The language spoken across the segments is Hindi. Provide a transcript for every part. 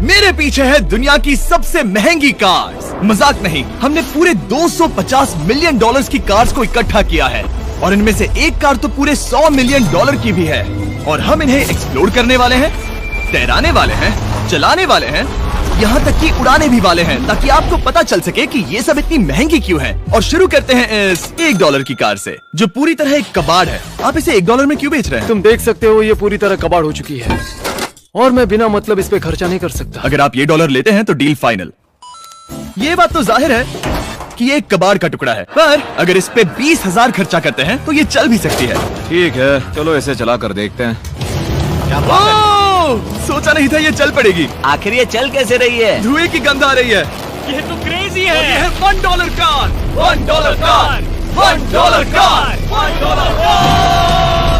मेरे पीछे है दुनिया की सबसे महंगी कार्स। मजाक नहीं, हमने पूरे 250 मिलियन डॉलर्स की कार्स को इकट्ठा किया है और इनमें से एक कार तो पूरे 100 मिलियन डॉलर की भी है। और हम इन्हें एक्सप्लोर करने वाले हैं, तैराने वाले हैं, चलाने वाले हैं, यहाँ तक कि उड़ाने भी वाले हैं, ताकि आपको पता चल सके कि ये सब इतनी महंगी क्यों है। और शुरू करते हैं इस $1 की कार से, जो पूरी तरह एक कबाड़ है। आप इसे $1 में क्यों बेच रहे हैं? तुम देख सकते हो ये पूरी तरह कबाड़ हो चुकी है और मैं बिना मतलब इस पे खर्चा नहीं कर सकता। अगर आप ये $1 लेते हैं तो डील फाइनल। ये बात तो जाहिर है कि ये एक कबाड़ का टुकड़ा है, पर अगर इस पे 20,000 खर्चा करते हैं तो ये चल भी सकती है। ठीक है, चलो इसे चला कर देखते हैं। सोचा नहीं था ये चल पड़ेगी। आखिर ये चल कैसे रही है? धुएं की गंध आ रही है। ये तो क्रेजी है। और ये है $1 कार, $1 कार, $1 कार, $1 कार।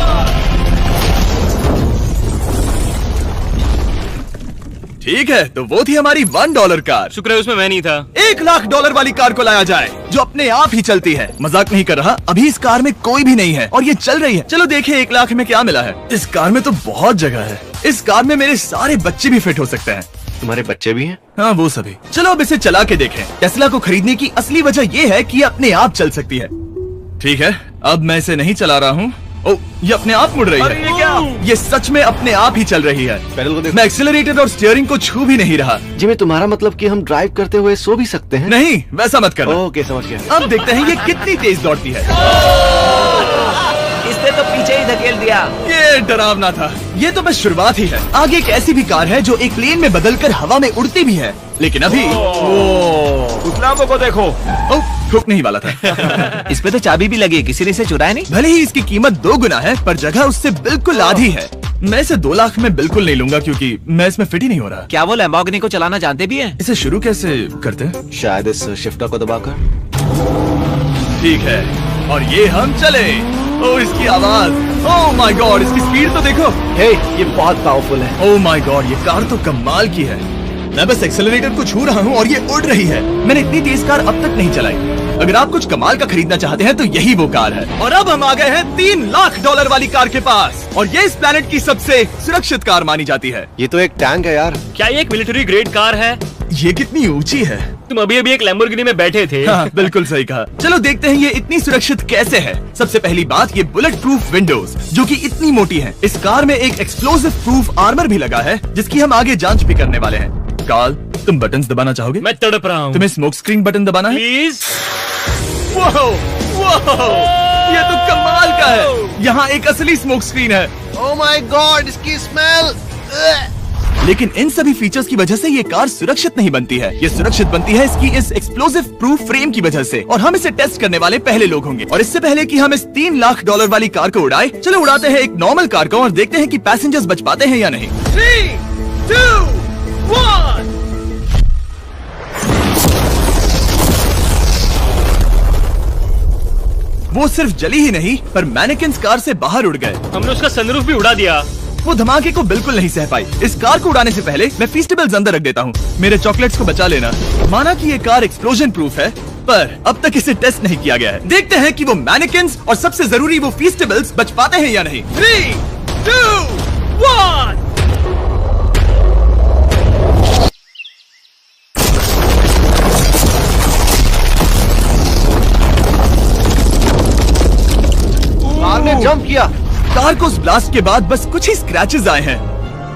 ठीक है, तो वो थी हमारी $1 कार। शुक्र है उसमें मैं नहीं था। $1,00,000 वाली कार को लाया जाए जो अपने आप ही चलती है। मजाक नहीं कर रहा, अभी इस कार में कोई भी नहीं है और ये चल रही है। चलो देखें 1 लाख में क्या मिला है। इस कार में तो बहुत जगह है। इस कार में मेरे सारे बच्चे भी फिट हो सकते हैं। तुम्हारे बच्चे भी हैं? हाँ, वो सभी। चलो अब इसे चला के देखें। टेस्ला को खरीदने की असली वजह ये है कि ये अपने आप चल सकती है। ठीक है, अब मैं इसे नहीं चला रहा हूँ। ओ, ये अपने आप मुड़ रही है। ये क्या? ये सच में अपने आप ही चल रही है। पैडल को देखो। मैं एक्सीलरेटर और स्टीयरिंग को छू भी नहीं रहा। जिमी, तुम्हारा मतलब कि हम ड्राइव करते हुए सो भी सकते हैं? नहीं, वैसा मत करना। ओके, समझ गया। अब देखते हैं ये कितनी तेज दौड़ती है। इसने तो पीछे ही धकेल दिया। ये डरावना था। ये तो बस शुरुआत ही है। आगे एक ऐसी भी कार है जो एक प्लेन में बदलकर हवा में उड़ती भी है, लेकिन अभी उस लाम्बो को देखो। ठुक नहीं वाला था। इस पे तो चाबी भी लगी है, किसी ने इसे चुराया नहीं। भले ही इसकी कीमत 2 गुना है, पर जगह उससे बिल्कुल आधी है। मैं इसे 2 लाख में बिल्कुल नहीं लूंगा, क्योंकि मैं इसमें फिट ही नहीं हो रहा। क्या वो लैम्बोर्गिनी को चलाना जानते भी हैं? इसे शुरू कैसे करते हैं? शायद इस शिफ्टर को दबाकर। ठीक है, और ये हम चले। ओ, इसकी आवाज, ओह माय गॉड, इसकी स्पीड तो देखो। हे, ये बहुत पावरफुल है। ओह माय गॉड, ये कार तो कमाल की है। मैं बस एक्सेलरेटर को छू रहा हूँ और ये उड़ रही है। मैंने इतनी तेज कार अब तक नहीं चलाई। अगर आप कुछ कमाल का खरीदना चाहते हैं तो यही वो कार है। और अब हम आ गए हैं $3,00,000 वाली कार के पास, और ये इस प्लेनेट की सबसे सुरक्षित कार मानी जाती है। ये तो एक टैंक है यार। क्या ये एक मिलिट्री ग्रेड कार है? ये कितनी ऊंची है। तुम अभी अभी एक लैम्बोर्गिनी में बैठे थे। हाँ, बिल्कुल सही कहा। चलो देखते हैं ये इतनी सुरक्षित कैसे है। सबसे पहली बात, ये बुलेट प्रूफ विंडोज जो कि इतनी मोटी है। इस कार में एक एक्सप्लोसिव प्रूफ आर्मर भी लगा है, जिसकी हम आगे जांच भी करने वाले हैं। कार्ल, तुम बटन्स दबाना चाहोगे? मैं तड़प रहा हूँ। तुम्हें स्मोक स्क्रीन बटन दबाना है? प्लीज। ये तो कमाल का है। यहाँ एक असली स्मोक स्क्रीन है। ओह माय गॉड, इसकी स्मेल। लेकिन इन सभी फीचर्स की वजह से ये कार सुरक्षित नहीं बनती है। ये सुरक्षित बनती है इसकी इस एक्सप्लोसिव प्रूफ फ्रेम की वजह से, और हम इसे टेस्ट करने वाले पहले लोग होंगे। और इससे पहले कि हम इस $3,00,000 वाली कार को उड़ाए, चलो उड़ाते हैं एक नॉर्मल कार को और देखते हैं कि पैसेंजर्स बच पाते हैं या नहीं। 3, 2, 1। वो सिर्फ जली ही नहीं, पर मैनिकिन्स कार से बाहर उड़ गए। हमने उसका सनरूफ भी उड़ा दिया। वो धमाके को बिल्कुल नहीं सह पाई। इस कार को उड़ाने से पहले मैं फीस्टेबल्स अंदर रख देता हूँ। मेरे चॉकलेट्स को बचा लेना। माना कि ये कार एक्सप्लोजन प्रूफ है, पर अब तक इसे टेस्ट नहीं किया गया है। देखते हैं कि वो मैनिकिन्स और सबसे जरूरी वो फीस्टेबल्स बच पाते हैं या नहीं। 3, 2, 1। कार ने जंप किया। कार को उस ब्लास्ट के बाद बस कुछ ही स्क्रैचेस आए हैं।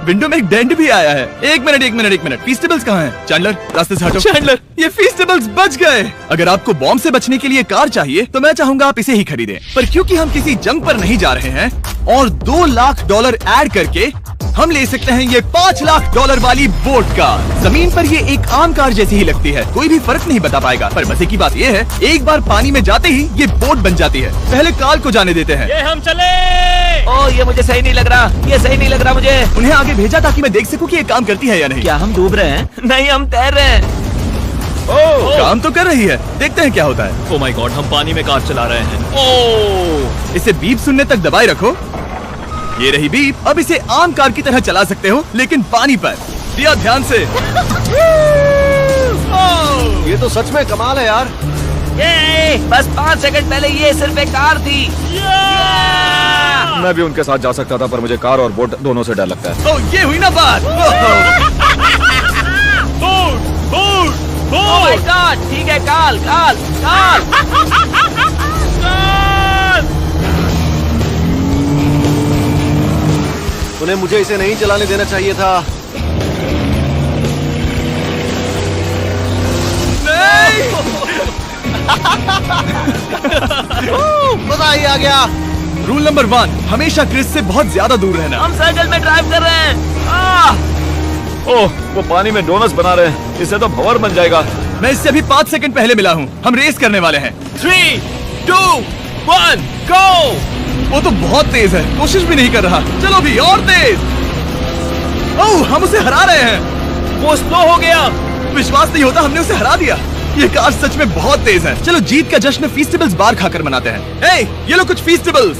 विंडो में एक डेंट भी आया है। एक मिनट, फीस्टेबल्स कहाँ हैं? चैंडलर, रास्ते से हटो। चैंडलर, ये फीस्टेबल्स बच गए। अगर आपको बॉम्ब से बचने के लिए कार चाहिए तो मैं चाहूंगा आप इसे ही खरीदें। पर क्योंकि हम किसी जंग पर नहीं जा रहे हैं और $2,00,000 ऐड करके हम ले सकते हैं ये $5,00,000 वाली बोट कार। जमीन पर ये एक आम कार जैसी ही लगती है, कोई भी फर्क नहीं बता पाएगा। पर मजे की बात ये है, एक बार पानी में जाते ही ये बोट बन जाती है। पहले कार को जाने देते हैं। ये हम चले। ओह, ये मुझे सही नहीं लग रहा। ये सही नहीं लग रहा मुझे। उन्हें आगे भेजा ताकि मैं देख सकूं कि ये काम करती है या नहीं। क्या हम डूब रहे हैं? नहीं, हम तैर रहे हैं। काम तो कर रही है, देखते हैं क्या होता है। ओह माय गॉड, हम पानी में कार चला रहे हैं। ओह, इसे बीप सुनने तक दबाए रखो। ये रही बीप। अब इसे आम कार की तरह चला सकते हो, लेकिन पानी पर। दिया ध्यान से। ये तो सच में कमाल है यार। ये बस 5 सेकंड पहले ये सिर्फ एक कार थी। मैं भी उनके साथ जा सकता था, पर मुझे कार और बोट दोनों से डर लगता है। ये हुई ना बात। काल काल काल काल। उन्हें मुझे इसे नहीं चलाने देना चाहिए था। मजा ही आ गया। रूल नंबर 1, हमेशा क्रिस से बहुत ज्यादा दूर रहना। हम सर्कल में ड्राइव कर रहे हैं। ओह, वो पानी में डोनट्स बना रहे हैं। इससे तो भंवर बन जाएगा। मैं इससे अभी 5 सेकंड पहले मिला हूँ। हम रेस करने वाले हैं। 3, 2, 1, गो। वो तो बहुत तेज है, कोशिश भी नहीं कर रहा। चलो भी और तेज। ओह, हम उसे हरा रहे हैं। वो स्लो हो गया। विश्वास नहीं होता, हमने उसे हरा दिया। ये कार सच में बहुत तेज है। चलो जीत का जश्न फीस्टेबल्स बार खाकर मनाते हैं। ये लो कुछ फीस्टेबल्स।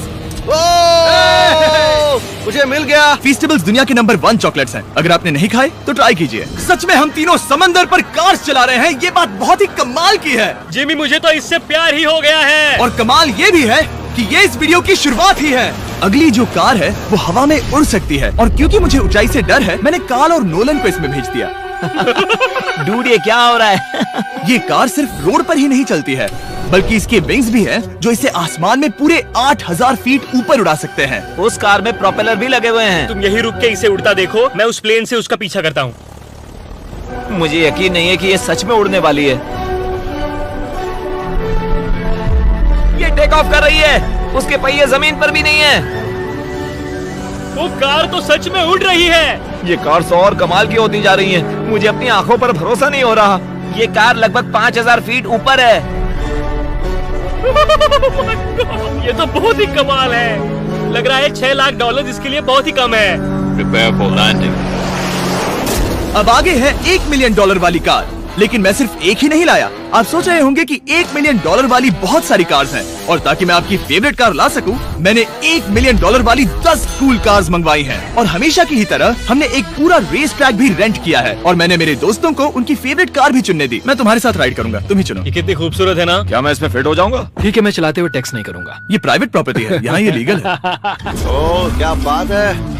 मुझे मिल गया। फीस्टेबल्स दुनिया के नंबर 1 चॉकलेट्स हैं। अगर आपने नहीं खाए तो ट्राई कीजिए। सच में हम तीनों समंदर पर कार्स चला रहे हैं। ये बात बहुत ही कमाल की है। जिमी, मुझे तो इससे प्यार ही हो गया है। और कमाल ये भी है कि ये इस वीडियो की शुरुआत ही है। अगली जो कार है वो हवा में उड़ सकती है। और क्योंकि मुझे ऊंचाई से डर है, मैंने कार्ल और नोलन को इसमें भेज दिया। डूड, ये क्या हो रहा है? ये कार सिर्फ रोड पर ही नहीं चलती है, बल्कि इसके विंग्स भी हैं, जो इसे आसमान में पूरे 8000 फीट ऊपर उड़ा सकते हैं। उस कार में प्रोपेलर भी लगे हुए हैं। तुम यही रुक के इसे उड़ता देखो, मैं उस प्लेन से उसका पीछा करता हूँ। मुझे यकीन नहीं है कि ये सच में उड़ने वाली है। ये टेक ऑफ कर रही है। उसके पहिए जमीन पर भी नहीं है। वो कार तो सच में उड़ रही है। ये कार तो और कमाल की होती जा रही है। मुझे अपनी आंखों पर भरोसा नहीं हो रहा। ये कार लगभग 5000 फीट ऊपर है। ये तो बहुत ही कमाल है। लग रहा है $6 लाख इसके लिए बहुत ही कम है। Prepare for landing. अब आगे है $1 मिलियन वाली कार। लेकिन मैं सिर्फ एक ही नहीं लाया। आप सोच रहे होंगे कि $1 मिलियन वाली बहुत सारी कार्स हैं। और ताकि मैं आपकी फेवरेट कार ला सकूं, मैंने $1 मिलियन वाली 10 कूल कार्स मंगवाई हैं। और हमेशा की ही तरह हमने एक पूरा रेस ट्रैक भी रेंट किया है। और मैंने मेरे दोस्तों को उनकी फेवरेट कार भी चुनने दी। मैं तुम्हारे साथ राइड करूंगा, तुम ही चुनो। ये कितनी खूबसूरत है ना। क्या मैं इसमें फिट हो जाऊंगा? ठीक है, मैं चलाते हुए टैक्स नहीं करूंगा। ये प्राइवेट प्रॉपर्टी है, यहाँ ये लीगल है। ओह, क्या बात है।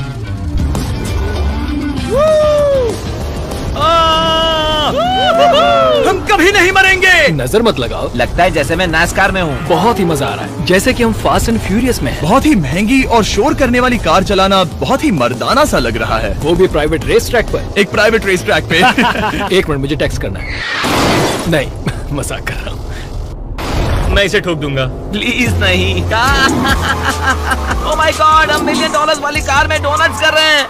हम कभी नहीं मरेंगे। नजर मत लगाओ। लगता है जैसे मैं नास्कार में हूँ। बहुत ही मजा आ रहा है, जैसे कि हम फास्ट एंड फ्यूरियस में हैं। बहुत ही महंगी और शोर करने वाली कार चलाना बहुत ही मर्दाना सा लग रहा है। वो भी प्राइवेट रेस ट्रैक पर। एक प्राइवेट रेस ट्रैक पे। 1 मिनट, मुझे टैक्स करना है। नहीं, मजाक कर रहा हूँ। मैं इसे ठोक दूंगा। प्लीज नहीं। ओह माय गॉड, हम $1 मिलियन वाली कार में डोनट्स कर रहे हैं।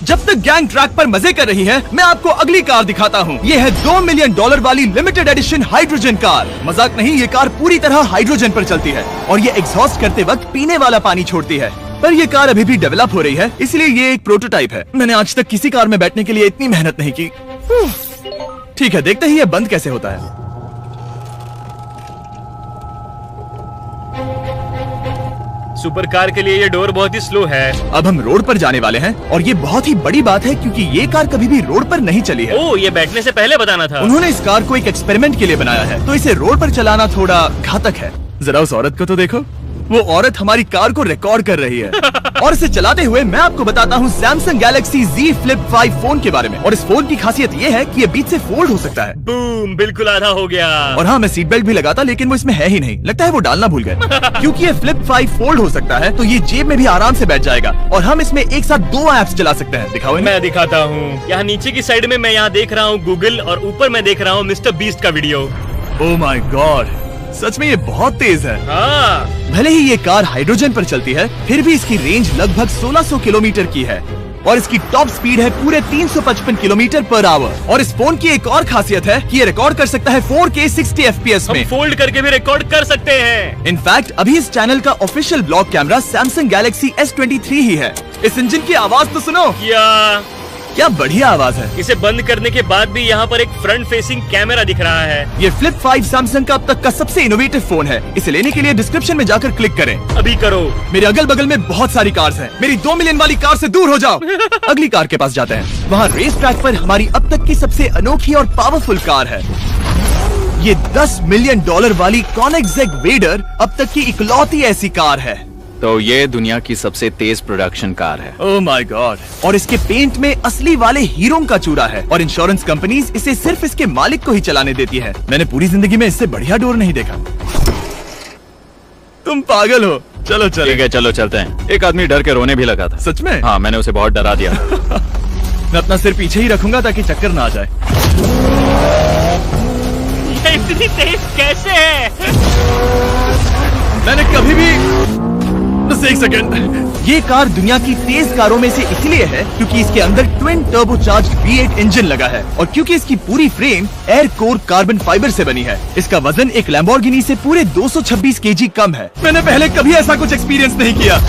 जब तक गैंग ट्रैक पर मजे कर रही है, मैं आपको अगली कार दिखाता हूँ। ये है $2 मिलियन वाली लिमिटेड एडिशन हाइड्रोजन कार। मजाक नहीं, ये कार पूरी तरह हाइड्रोजन पर चलती है और ये एग्जॉस्ट करते वक्त पीने वाला पानी छोड़ती है। पर ये कार अभी भी डेवलप हो रही है, इसलिए ये एक प्रोटोटाइप है। मैंने आज तक किसी कार में बैठने के लिए इतनी मेहनत नहीं की। ठीक है, देखते ही ये बंद कैसे होता है। सुपर कार के लिए ये डोर बहुत ही स्लो है। अब हम रोड पर जाने वाले हैं और ये बहुत ही बड़ी बात है, क्योंकि ये कार कभी भी रोड पर नहीं चली है। ओह, ये बैठने से पहले बताना था। उन्होंने इस कार को एक एक्सपेरिमेंट के लिए बनाया है, तो इसे रोड पर चलाना थोड़ा घातक है। जरा उस औरत को तो देखो, वो औरत हमारी कार को रिकॉर्ड कर रही है। और इसे चलाते हुए मैं आपको बताता हूँ Samsung Galaxy Z Flip 5 phone के बारे में। और इस फोन की खासियत ये है कि ये बीच से फोल्ड हो सकता है। बूम, बिल्कुल आधा हो गया। और हाँ, मैं सीट बेल्ट भी लगाता, लेकिन वो इसमें है ही नहीं। लगता है वो डालना भूल गए। क्योंकि ये Flip 5 फोल्ड हो सकता है, तो ये जेब में भी आराम से बैठ जाएगा। और हम इसमें एक साथ 2 ऐप्स चला सकते हैं। दिखाओ इन्हें। मैं दिखाता हूँ। यहाँ नीचे की साइड में मैं यहाँ देख रहा हूँ गूगल, और ऊपर मैं देख रहा हूँ मिस्टर बीस्ट का वीडियो। ओह माय गॉड, सच में ये बहुत तेज है। हाँ, भले ही ये कार हाइड्रोजन पर चलती है, फिर भी इसकी रेंज लगभग 1600 किलोमीटर की है। और इसकी टॉप स्पीड है पूरे 355 किलोमीटर पर आवर। और इस फोन की एक और खासियत है कि ये रिकॉर्ड कर सकता है 4K 60 FPS में। हम फोल्ड करके भी रिकॉर्ड कर सकते हैं। इनफैक्ट अभी इस चैनल का official blog camera Samsung Galaxy S23 ही है। इस इंजन की आवाज तो सुनो, क्या बढ़िया आवाज है। इसे बंद करने के बाद भी यहाँ पर एक फ्रंट फेसिंग कैमरा दिख रहा है। ये Flip 5 Samsung का अब तक का सबसे इनोवेटिव फोन है। इसे लेने के लिए डिस्क्रिप्शन में जाकर क्लिक करें। अभी करो। मेरे अगल बगल में बहुत सारी कार्स हैं। मेरी 2 मिलियन वाली कार से दूर हो जाओ। अगली कार के पास जाते हैं। वहाँ रेस ट्रैक पर हमारी अब तक की सबसे अनोखी और पावरफुल कार है। ये $10 मिलियन वाली Koenigsegg Vader अब तक की इकलौती ऐसी कार है। तो ये दुनिया की सबसे तेज प्रोडक्शन कार है। Oh my God. और इसके पेंट में असली वाले हीरो का चूरा है और इंश्योरेंस कंपनीज इसे सिर्फ इसके मालिक को ही चलाने देती है। मैंने पूरी जिंदगी में इससे बढ़िया डोर नहीं देखा। तुम पागल हो। चलो चलो। ठीक है चलो चलते हैं। एक आदमी डर के रोने भी लगा था। सच में? हाँ, मैंने उसे बहुत डरा दिया। मैं अपना सिर पीछे ही रखूंगा ताकि चक्कर ना आ जाए। ये इतनी तेज कैसे है? मैंने कभी भी बस एक सेकंड। ये कार दुनिया की तेज कारों में से इसलिए है क्योंकि इसके अंदर ट्विन टर्बोचार्ज्ड V8 इंजन लगा है और क्योंकि इसकी पूरी frame air core carbon fibre से बनी है। इसका वजन एक लैम्बोर्गिनी से पूरे 226 kg कम है। मैंने पहले कभी ऐसा कुछ एक्सपीरियंस नहीं किया।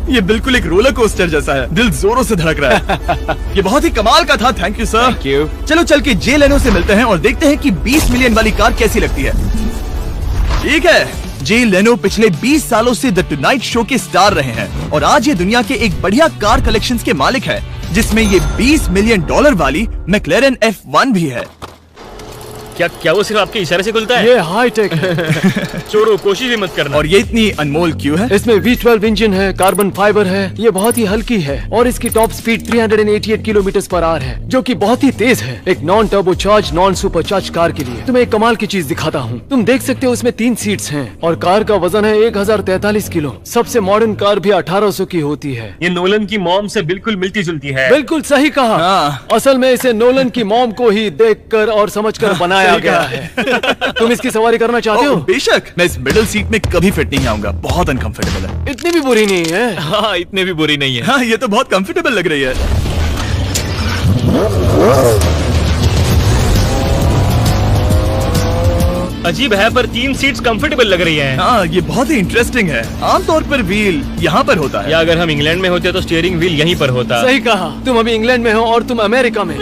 ये बिल्कुल एक रोलर कोस्टर जैसा है। दिल जोरों से धड़क रहा है। ये बहुत ही कमाल का था। Thank you sir. Thank you. चलो चल के जे लेनो से मिलते हैं और देखते हैं कि 20 मिलियन वाली कार कैसी लगती है। ठीक है, जे लेनो पिछले 20 सालों से द टुनाइट शो के स्टार रहे हैं और आज ये दुनिया के एक बढ़िया कार कलेक्शंस के मालिक है, जिसमें ये $20 मिलियन वाली मैक्लेरन F1 भी है। क्या वो सिर्फ आपके इशारे से खुलता है? ये हाई टेक है। चोरों, कोशिश भी मत करना। और ये इतनी अनमोल क्यों है? इसमें V12 इंजन है, कार्बन फाइबर है, ये बहुत ही हल्की है और इसकी top speed 388 kilometre per hour है, जो कि बहुत ही तेज है एक non turbocharge non supercharge car के लिए। तुम्हें एक कमाल की चीज दिखाता हूँ। तुम देख सकते हो इसमें 3 सीट्स हैं और कार का वजन है 1043 किलो। सबसे मॉडर्न कार भी 1800 की होती है। ये नोलन की मॉम से बिल्कुल मिलती जुलती है। बिल्कुल सही कहा। हाँ। असल में इसे नोलन की मॉम को ही देखकर और समझकर बनाया गया है। तुम इसकी सवारी करना चाहते हो? बेशक। मैं इस मिडिल सीट में कभी फिट नहीं आऊंगा। बहुत अनकंफर्टेबल है। इतनी भी बुरी नहीं है। हाँ, इतने भी बुरी नहीं है। हाँ, ये तो बहुत कंफर्टेबल लग रही है। अजीब है पर 3 सीट्स कंफर्टेबल लग रही हैं। हाँ, ये बहुत ही इंटरेस्टिंग है। आमतौर पर व्हील यहाँ पर होता है। या अगर हम इंग्लैंड में होते तो स्टीयरिंग व्हील यहीं पर होता। सही कहा। तुम अभी इंग्लैंड में हो और तुम अमेरिका में।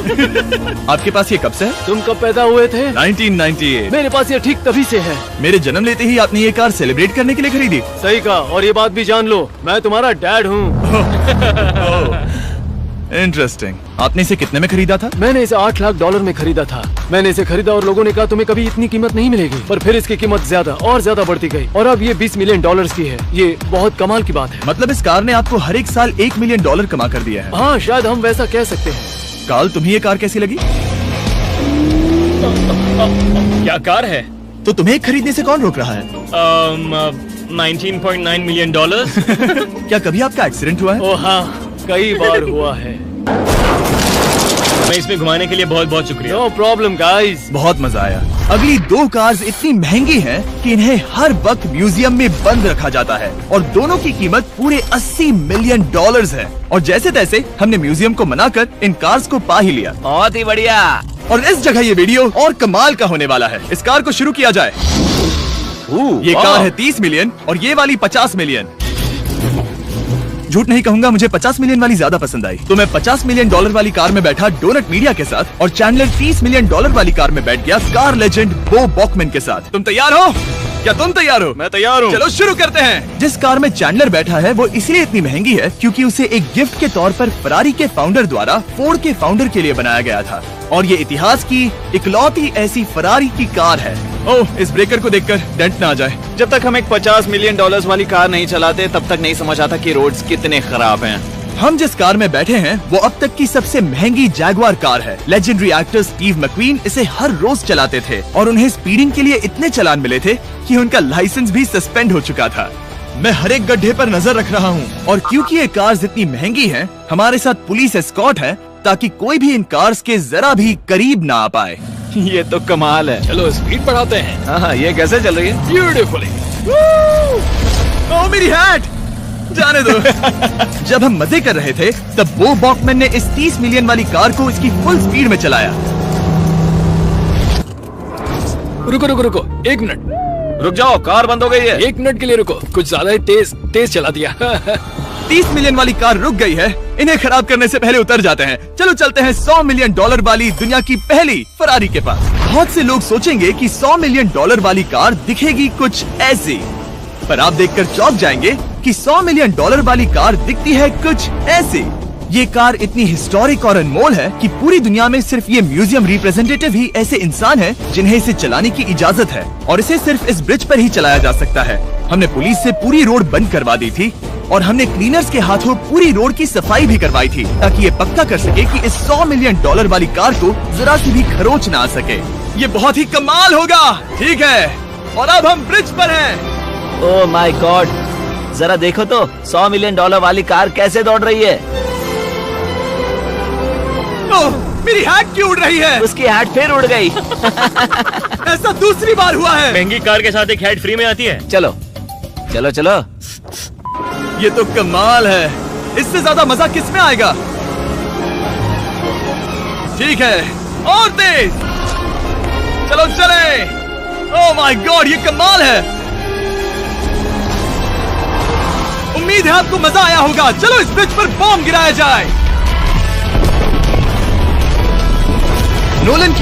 आपके पास ये कब से है? तुम कब पैदा हुए थे? 1998। मेरे पास ये ठीक तभी से है। मेरे जन्म लेते ही आपने ये कार सेलिब्रेट करने के लिए खरीदी। सही कहा। और ये बात भी जान लो, मैं तुम्हारा डैड हूँ। इंटरेस्टिंग। आपने इसे कितने में खरीदा था? मैंने इसे $8 लाख में खरीदा था। मैंने इसे खरीदा और लोगों ने कहा तुम्हें कभी इतनी कीमत नहीं मिलेगी, पर फिर इसकी कीमत ज्यादा और ज्यादा बढ़ती गई और अब ये $20 मिलियन की है। ये बहुत कमाल की बात है। मतलब इस कार ने आपको हर एक साल $1 मिलियन कमा कर दिया है। हाँ, शायद हम वैसा कह सकते हैं। काल, तुम्हें ये कार कैसी लगी? क्या कार है? तो तुम्हें खरीदने से कौन रोक रहा है? 19.9 मिलियन डॉलर। क्या कभी आपका एक्सीडेंट हुआ है? ओ हाँ, कई बार हुआ है। मैं इसमें घुमाने के लिए बहुत बहुत शुक्रिया। No problem guys. बहुत मजा आया। अगली 2 कार्स इतनी महंगी हैं कि इन्हें हर वक्त म्यूजियम में बंद रखा जाता है और दोनों की कीमत पूरे $80 मिलियन है। और जैसे तैसे हमने म्यूजियम को मनाकर इन कार्स को पा ही लिया। बहुत ही बढ़िया। और इस जगह ये वीडियो और कमाल का होने वाला है। इस कार को शुरू किया जाए। ये कार है 30 मिलियन और ये वाली 50 मिलियन। झूठ नहीं कहूंगा, मुझे 50 मिलियन वाली ज्यादा पसंद आई। तो मैं $50 मिलियन वाली कार में बैठा डोनट मीडिया के साथ और चैंडलर $30 मिलियन वाली कार में बैठ गया कार लेजेंड बो बॉकमैन के साथ। तुम तैयार हो? क्या तुम तैयार हो? मैं तैयार हूँ। चलो शुरू करते हैं। जिस कार में चैंडलर बैठा है वो इसलिए इतनी महंगी है क्योंकि उसे एक गिफ्ट के तौर पर फरारी के फाउंडर द्वारा फोर्ड के फाउंडर के लिए बनाया गया था और ये इतिहास की इकलौती ऐसी फरारी की कार है। ओह, इस ब्रेकर को देखकर डेंट ना आ जाए। जब तक हम एक $50 मिलियन वाली कार नहीं चलाते तब तक नहीं समझ आता कि रोड्स कितने खराब हैं। हम जिस कार में बैठे हैं वो अब तक की सबसे महंगी जैगवार कार है। लेजेंडरी एक्टर स्टीव मैक्वीन इसे हर रोज चलाते थे और उन्हें स्पीडिंग के लिए इतने चालान मिले थे कि उनका लाइसेंस भी सस्पेंड हो चुका था। मैं हर एक गड्ढे पर नजर रख रहा हूँ और क्योंकि ये कार्स इतनी महंगी हैं, हमारे साथ पुलिस एस्कॉर्ट है ताकि कोई भी इन कार्स के जरा भी करीब ना आ पाए। ये तो कमाल है। चलो स्पीड बढ़ाते हैं। हाँ, ये कैसे चल रही है? ब्यूटीफुली। ओह, मेरी हैट! जाने दो। जब हम मजे कर रहे थे तब बो बॉकमैन ने इस 30 मिलियन वाली कार को इसकी फुल स्पीड में चलाया। रुको रुको रुको, 1 मिनट। रुक जाओ, कार बंद हो गई है। 1 मिनट के लिए रुको, कुछ ज्यादा ही तेज चला दिया। 30 मिलियन वाली कार रुक गई है। इन्हें खराब करने से पहले उतर जाते हैं। चलो चलते हैं $100 मिलियन वाली दुनिया की पहली फरारी के पास। बहुत से लोग सोचेंगे कि $100 मिलियन वाली कार दिखेगी कुछ ऐसी, पर आप देखकर चौंक जाएंगे कि $100 मिलियन वाली कार दिखती है कुछ ऐसी। ये कार इतनी हिस्टोरिक और अनमोल है कि पूरी दुनिया में सिर्फ ये म्यूजियम रिप्रेजेंटेटिव ही ऐसे इंसान हैं जिन्हें इसे चलाने की इजाजत है और इसे सिर्फ इस ब्रिज पर ही चलाया जा सकता है। हमने पुलिस से पूरी रोड बंद करवा दी थी और हमने क्लीनर्स के हाथों पूरी रोड की सफाई भी करवाई थी ताकि ये पक्का कर सके कि इस $100 मिलियन वाली कार को जरा सी भी खरोच ना आ सके। ये बहुत ही कमाल होगा, ठीक है? और अब हम ब्रिज पर हैं। ओह माय गॉड, जरा देखो तो $100 मिलियन वाली कार कैसे दौड़ रही है। ओह, मेरी हैट क्यों उड़ रही है? उसकी हैट फिर उड़ गई। ऐसा दूसरी बार हुआ है। महंगी कार के साथ एक हेड फ्री में आती है। चलो चलो चलो। ये तो कमाल है, इससे ज्यादा मजा किस में आएगा? ठीक है, और तेज चलो चले। ओह माय गॉड, ये कमाल है। उम्मीद है आपको मजा आया होगा। चलो इस ब्रिज पर बॉम्ब गिराया जाए। नोलन की